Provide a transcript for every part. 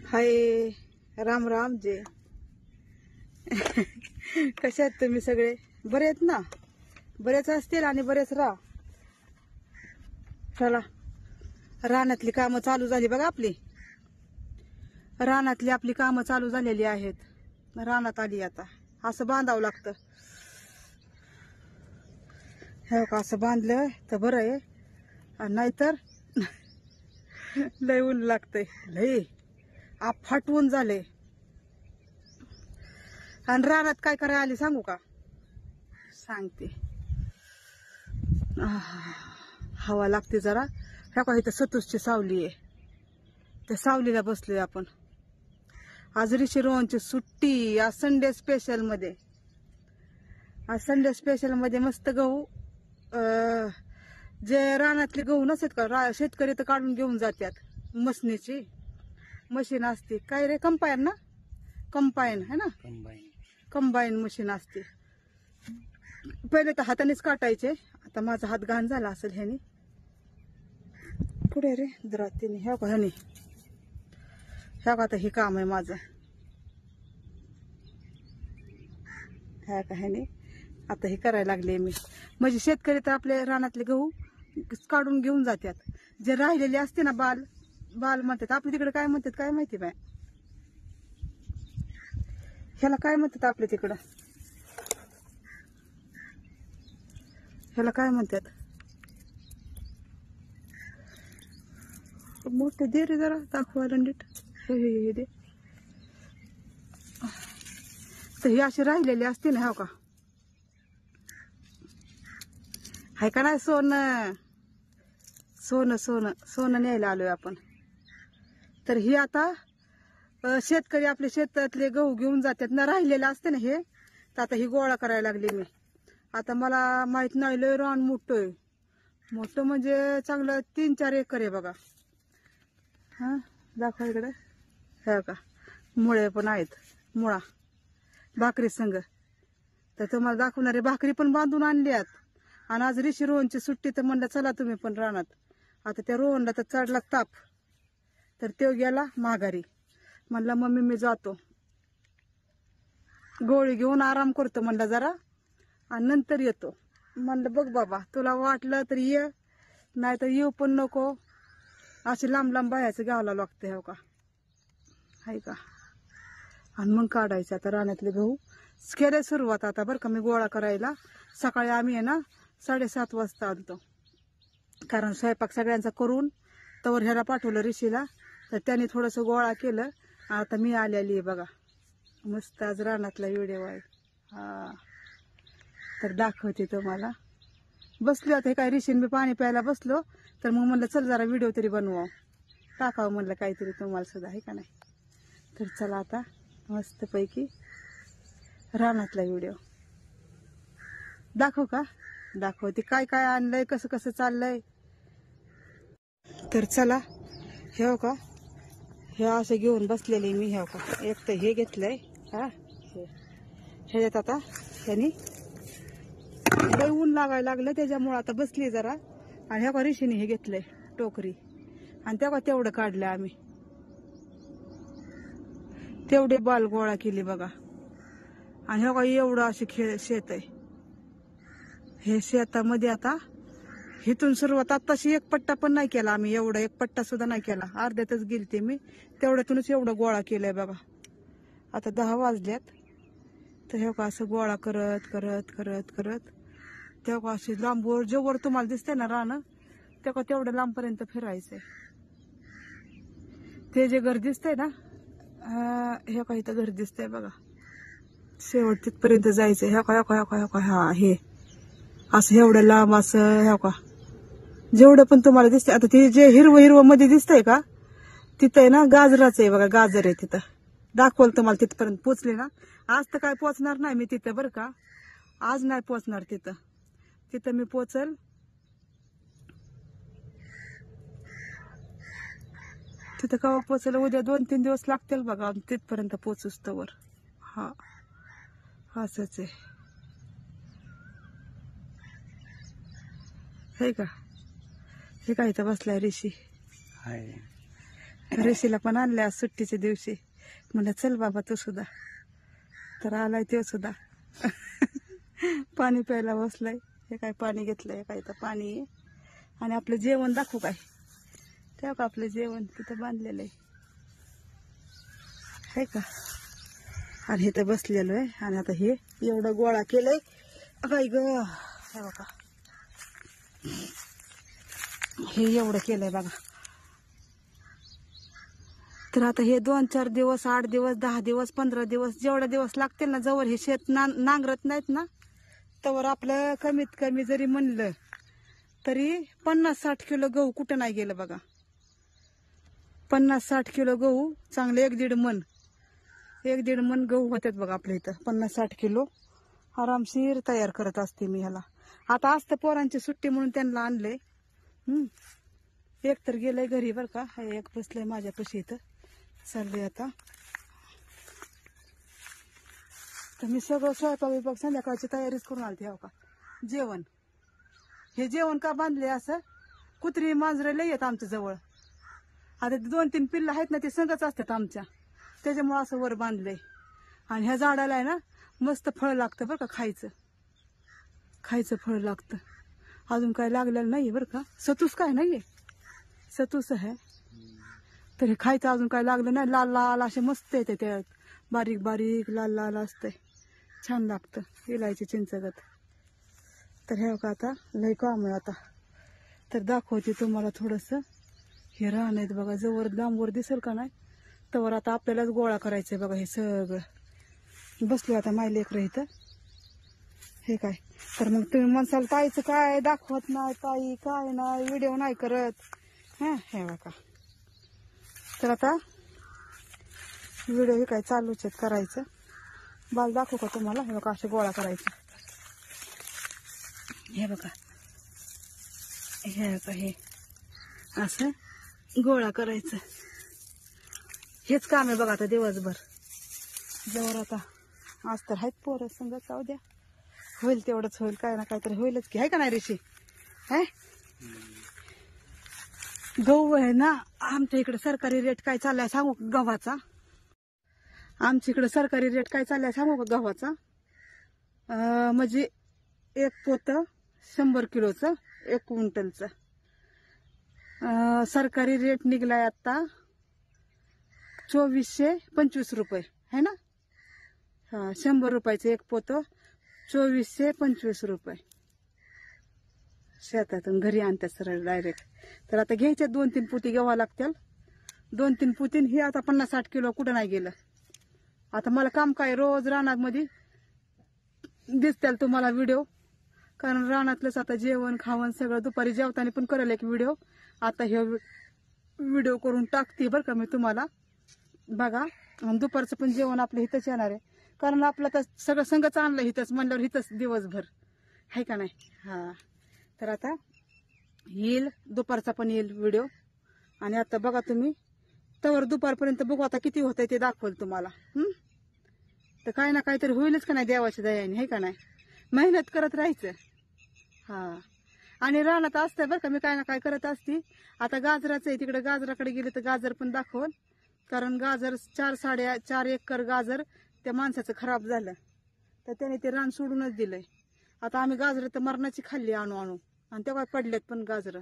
हाय राम राम जे कसे आहेत तुम्ही सगळे? बरे आहेत ना? बरेच असतील आणि बरेच राहा. चला, रानातली कामं चालू झाली बघा. रानातली आपली कामं चालू झालेली आहेत. रानात आली आता. असं बांधावं लागतं. हे का असं बांधलं तर बरं आहे, आणि नाहीतर लय ऊन लागतंय. लय फाट ऊन झाले. आणि रानात काय करायला आली सांगू का? सांगते. हवा लागते जरा. ह्या का इथं सतुसची सावली आहे. त्या सावलीला बसलोय आपण. आज ऋषी रोहनची सुट्टी. आज संडे स्पेशल मध्ये. आज संडे स्पेशल मध्ये मस्त गहू, जे रानातले गहू नसतात का, शेतकरी तर काढून घेऊन जातात. मशनीची मशीन असते. काय रे, कंपाईन ना? कंपाईन है ना? कंबाईन मशीन असते. पहिले तर हातानेच काटायचे. आता माझा हात घाण झाला असेल ह्यानी. पुढे रे द्रातीने ह्या का ह्यानी. ह्या का आता हे काम आहे माझं. ह्या का ह्यानी आता हे करायला लागले मी. म्हणजे शेतकरी तर आपले रानातले गहू काढून घेऊन जातात. जे राहिलेले असते ना, बाल म्हणतात. आपल्या तिकडे काय म्हणतात काय माहिती बाय. ह्याला काय म्हणतात आपल्या तिकडं? ह्याला काय म्हणतात? मोठे दे रे जरा दाखवायला नीट. हे दे. तर हे असे राहिलेले असते ना, हो का? हाय का नाही सोनं? सोनं सोनं सोनं न्यायला आलोय आपण. तर ही आता शेतकरी आपले शेतातले गहू घेऊन जातात ना, राहिलेले असते ना हे. तर आता ही गोळा करायला लागली मी. आता मला माहित नाही, लय रान मोठं. मोठं म्हणजे चांगलं 3-4 एकर आहे बघा. हा दाखवा इकडे. हे का मुळे पण आहेत. मुळा भाकरी संग. तर तुम्हाला दाखवणारे भाकरी पण बांधून आणल्यात. आणि आज ऋषी रोहनची सुट्टी, तर म्हणलं चला तुम्ही पण रानात. आता त्या रोहनला तर चढला ताप. तर तो गेला माघारी. म्हणला मम्मी मी जातो, गोळी घेऊन आराम करतो म्हणलं जरा, आणि नंतर येतो. म्हणलं बघ बाबा, तुला वाटलं तर ये, नाही तर येऊ पण नको. असे लांब लांब बायाचं घ्यावं लागतं. हो का? हाय का? आणि मग काढायचं आता रानातले गहू. केले सुरुवात आता बरं का मी गोळा करायला. सकाळी आम्ही आहे ना 7:30 वाजता आलतो. कारण स्वयंपाक सगळ्यांचा करून तवर ह्याला पाठवलं ऋषीला. तर त्याने थोडंसं गोळा केलं. आता मी आलेली आहे बघा. मस्त आज रानातला व्हिडिओ आहे. हा तर दाखवते तुम्हाला. बसलो आता. हे काय ऋषीने मी पाणी प्यायला बसलो. तर मग म्हणलं चल जरा व्हिडिओ तरी बनवावं, टाकावं म्हणलं काहीतरी तुम्हाला सुद्धा, आहे का नाही? तर चला आता मस्तपैकी रानातला व्हिडिओ दाखव का? दाखवते काय काय आणलंय, कसं कसं चाललंय. तर चला. हे हो का, हे असं घेऊन बसलेले मी. हे का, एक तर हे घेतलंय. हा ह्याच्यात आता ह्यानी लय ऊन लागायला लागलं, त्याच्यामुळे आता बसली जरा. आणि ह्या का ऋषीने हे घेतलंय टोकरी. आणि तेव्हा तेवढं काढलं आम्ही. तेवढे बाल गोळा केली बघा. आणि हे का एवढं असे शेत आहे. हे शेतामध्ये आता इथून सुरुवात. आताशी एक पट्टा पण नाही केला आम्ही. एवढा एक पट्टा सुद्धा नाही केला. अर्ध्यातच गेलते मी. तेवढ्यातूनच एवढं गोळा केलंय बघा. आता 10 वाजल्यात. तर हे का असं गोळा करत करत करत करत तेव्हा अशी लांबवर जोवर तुम्हाला दिसते ना रान, तेव्हा तेवढ्या लांबपर्यंत फिरायचंय. ते जे घर दिसतंय ना, हे का इथं घर दिसतंय बघा. शेवट तिथपर्यंत जायचंय. ह्या का हा हे असं एवढं लांब असं. ह्या का जेवढं पण तुम्हाला दिसतंय. आता ते जे हिरवं हिरवं मध्ये दिसतंय का, तिथं आहे ना गाजराचं आहे बघा. गाजर आहे तिथं. दाखवल तुम्हाला. तिथपर्यंत पोचले ना. आज तर काय पोचणार नाही मी तिथं बरं का. आज नाही पोचणार तिथं. तिथं मी पोचल तिथं केव्हा पोचल, उद्या 2-3 दिवस लागतील बघा तिथपर्यंत पोचूस तवर. हा असंच आहे. हे का, हे का इथं बसलाय ऋषी. ऋषीला पण आणले आज सुट्टीच्या दिवशी. म्हणलं चल बाबा तू सुद्धा. तर आलाय तो सुद्धा. पाणी प्यायला बसलाय. हे काय पाणी घेतलंय, काय तर पाणी आहे. आणि आपलं जेवण दाखवू काय, तेव्हा का आपलं जेवण तिथं बांधलेलं आहे का. आणि इथं बसलेलो आहे. आणि आता हे एवढं गोळा केलंय काय ग, हे बघा हे एवढं केलंय बघा. तर आता हे 2-4 दिवस, 8 दिवस, 10 दिवस, 15 दिवस, जेवढे दिवस लागतील ना, जवळ हे शेत नांगरत नाहीत ना, तवर आपलं कमीत कमी जरी म्हणलं तरी 50-60 किलो गहू कुठं नाही गेलं बघा. 50-60 किलो गहू, चांगले 1-1.5 मन गहू होतात बघा आपल्या इथं. 50-60 किलो आरामशीर तयार करत असते मी ह्याला. आता असतं पोरांची सुट्टी म्हणून त्यांना आणलंय. एक तर गेलंय घरी बरं का, एक बसलंय माझ्यापाशी इथं. चाललंय आता. तर मी सगळं स्वयंपाक संध्याकाळची तयारीच करून आलते. हो का जेवण, हे जेवण का बांधले असं, कुत्री मांजरं लय येत आमच्या जवळ. आता 2-3 पिल्लं आहेत ना, ते संगच असतात आमच्या, त्याच्यामुळे असं वर बांधलंय. आणि ह्या झाडाला आहे ना मस्त फळ लागतं बरं का, खायचं फळ लागतं. अजून काय लागलेलं नाहीये बरं का. सतूस काय नाहीये, सतूस आहे. तर हे खायचं अजून काय लागलं नाही. लाल लाल असे मस्त येते त्यात, बारीक बारीक लाल लाल असतंय, छान लागतं इलायची चिंचगत. तर हे का आता लय काम आहे आता. तर दाखवते तुम्हाला थोडंसं. हे रान आहेत बघा, जवळ लांबवर दिसेल का नाही तवर आता आपल्यालाच गोळा करायचंय बघा. हे सगळं बसलो आता माय लेकरं इथं. हे काय, तर मग तुम्ही म्हणसाल ताईचं काय दाखवत नाही, ताई काय नाही, व्हिडिओ नाही करत. हे बघा, तर आता व्हिडिओ हे काय चालूच आहेत करायचं. बाल दाखवू का तुम्हाला. हे बघा असे गोळा करायचं. हे बघा, हे बघा, हे असं गोळा करायचं. हेच काम आहे बघा आता दिवसभर. जवळ आता आज तर आहेत पोरं संग, जाऊ द्या, होईल तेवढंच होईल, काय ना काहीतरी होईलच की, आहे का नाही ऋषी. है गहू आहे ना आमच्या इकडे सरकारी रेट काय चाललाय सांगू का गव्हाचा. आमच्या इकडे सरकारी रेट काय चाललाय सांगू का गव्हाचा. म्हणजे एक पोत 100 किलोचं, 1 क्विंटलचं सरकारी रेट निघलाय आता 2425 रुपये है ना. 100 रुपयाचं एक पोत 2425 रुपये. शेतातून घरी आणतात सरळ डायरेक्ट. तर आता घ्यायच्या 2-3 पोती घ्यावा लागतील. 2-3 पोतीन हे आता 50-60 किलो कुठं नाही गेलं. आता मला काम काय, रोज रानामध्ये दिसतील तुम्हाला व्हिडिओ, कारण रानातलंच आता जेवण खावण सगळं. दुपारी जेवताना पण करेल एक व्हिडिओ. आता हे व्हिडिओ करून टाकते बरं का मी तुम्हाला, बघा. आणि दुपारचं पण जेवण आपलं इथंच येणार आहे, कारण आपलं तर सगळं संगच आणलं इथंच म्हणल्यावर इथंच दिवसभर, आहे का नाही. तर आता येईल दुपारचा पण येईल व्हिडिओ. आणि आता बघा तुम्ही, तवर दुपारपर्यंत बघू आता किती होतंय ते दाखवल तुम्हाला. तर काय ना काहीतरी होईलच का नाही देवाच्या दयाने, आहे का नाही. मेहनत करत राहायचं. आणि रानात असतंय बरं का, मी काय ना काय करत असते. आता गाजराचं आहे, तिकडे गाजराकडे गेले तर गाजर पण दाखवल, कारण गाजर 4-4.5 एकर गाजर त्या माणसाचं खराब झालं, तर त्याने ते रान सोडूनच दिलंय. आता आम्ही गाजरं तर मरणाची खाल्ली आणू आणि तेव्हा पडल्यात पण गाजरं,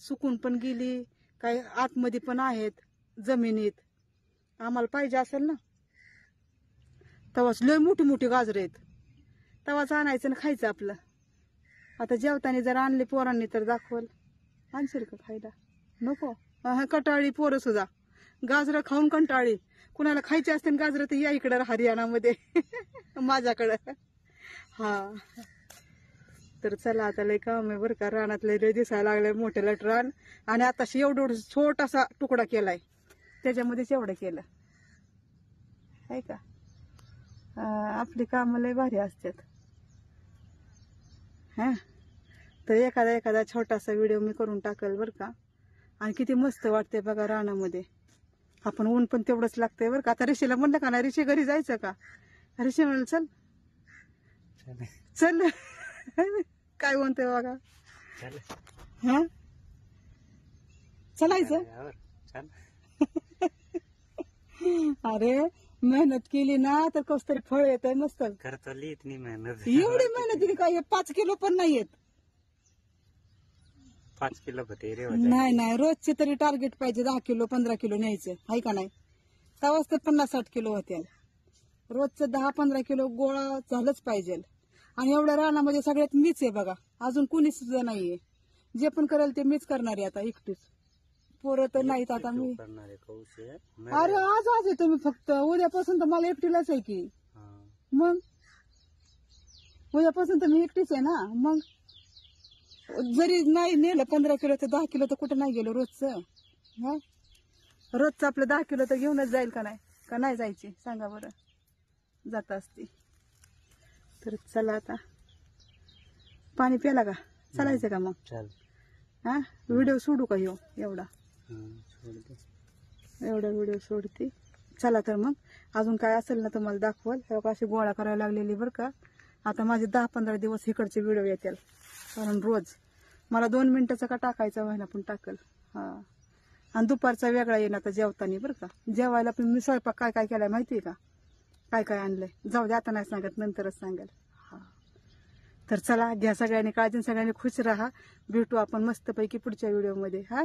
सुकून पण गेली, काही आतमध्ये पण आहेत जमिनीत. आम्हाला पाहिजे असेल ना, तेव्हाच लय मोठी मोठी गाजरं आहेत, तेव्हाच आणायचं आणि खायचं आपलं. आता जेवताना जर आणले पोरांनी तर दाखवल. आणशील का खायला. नको, कटाळी पोरं सुद्धा गाजरं खाऊन कंटाळी. कुणाला खायचे असते गाजरं तर या इकडं हरियाणामध्ये माझ्याकडं. तर चला आता लय काम आहे बरं का, रानातले लय दिसायला लागले मोठे लट रान. आणि आताशी एवढं छोटासा तुकडा केलाय, त्याच्यामध्येच एवढं केलं, आहे का. आपली कामं लय भारी असतात. तर एखादा छोटासा व्हिडिओ मी करून टाकेल बरं का. आणि किती मस्त वाटते बघा रानामध्ये. आपण ऊन पण तेवढंच लागतंय बरं का. आता ऋषीला म्हणलं का नाही, ऋषी घरी जायचं का. ऋषी म्हणलं चल चल काय म्हणतोय बघा. चलायचं. अरे मेहनत केली ना तर कसं तरी फळ येत मस्त. करता लिहित नाही मेहनत. एवढी मेहनत काय 5 किलो पण नाही येत. 5 किलो होते रे. नाही नाही, रोजचे तरी टार्गेट पाहिजे 10 किलो 15 किलो न्यायचं आहे का नाही. तेव्हाच तर 50-60 किलो होते. रोजचं 10-15 किलो गोळा झालंच पाहिजे. आणि एवढ्या रानामध्ये सगळ्यात मीच आहे बघा, अजून कोणी सुद्धा नाहीये. जे पण करेल ते मीच करणार आहे आता एकटीच. पोरं तर नाहीत आता मी. अरे आज आहे तुम्ही, फक्त उद्यापासून तर मला एकटीलाच आहे की. मग उद्यापासून तर मी एकटीच आहे ना. मग जरी नाही नेलं 15 किलो तर 10 किलो तर कुठं नाही गेलो रोजचं. रोजचं आपलं 10 किलो तर घेऊनच जाईल का नाही जायची सांगा बरं. जात असते तर. चला आता पाणी प्याला का चालायचं का मग. चल हा व्हिडिओ सोडू का एवढा व्हिडिओ सोडते. चला तर मग अजून काय असेल ना तुम्हाला दाखवाल. अशी गोळा करायला लागलेली बरं का. आता माझे 10-15 दिवस इकडचे व्हिडिओ येतील. कारण रोज मला 2 मिनिटाचा का टाकायचा व्हायला पण टाकल. हा आणि दुपारचा वेगळा येईन आता जेवताना बरं का. जेवायला पण मी स्वयंपाक काय काय केलाय माहितीये का. काय काय आणलंय जाऊ दे, आता नाही सांगत, नंतरच सांगेल. हा तर चला, घ्या सगळ्यांनी काळजी, सगळ्यांनी खुश राहा. भेटू आपण मस्तपैकी पुढच्या व्हिडिओमध्ये. हा.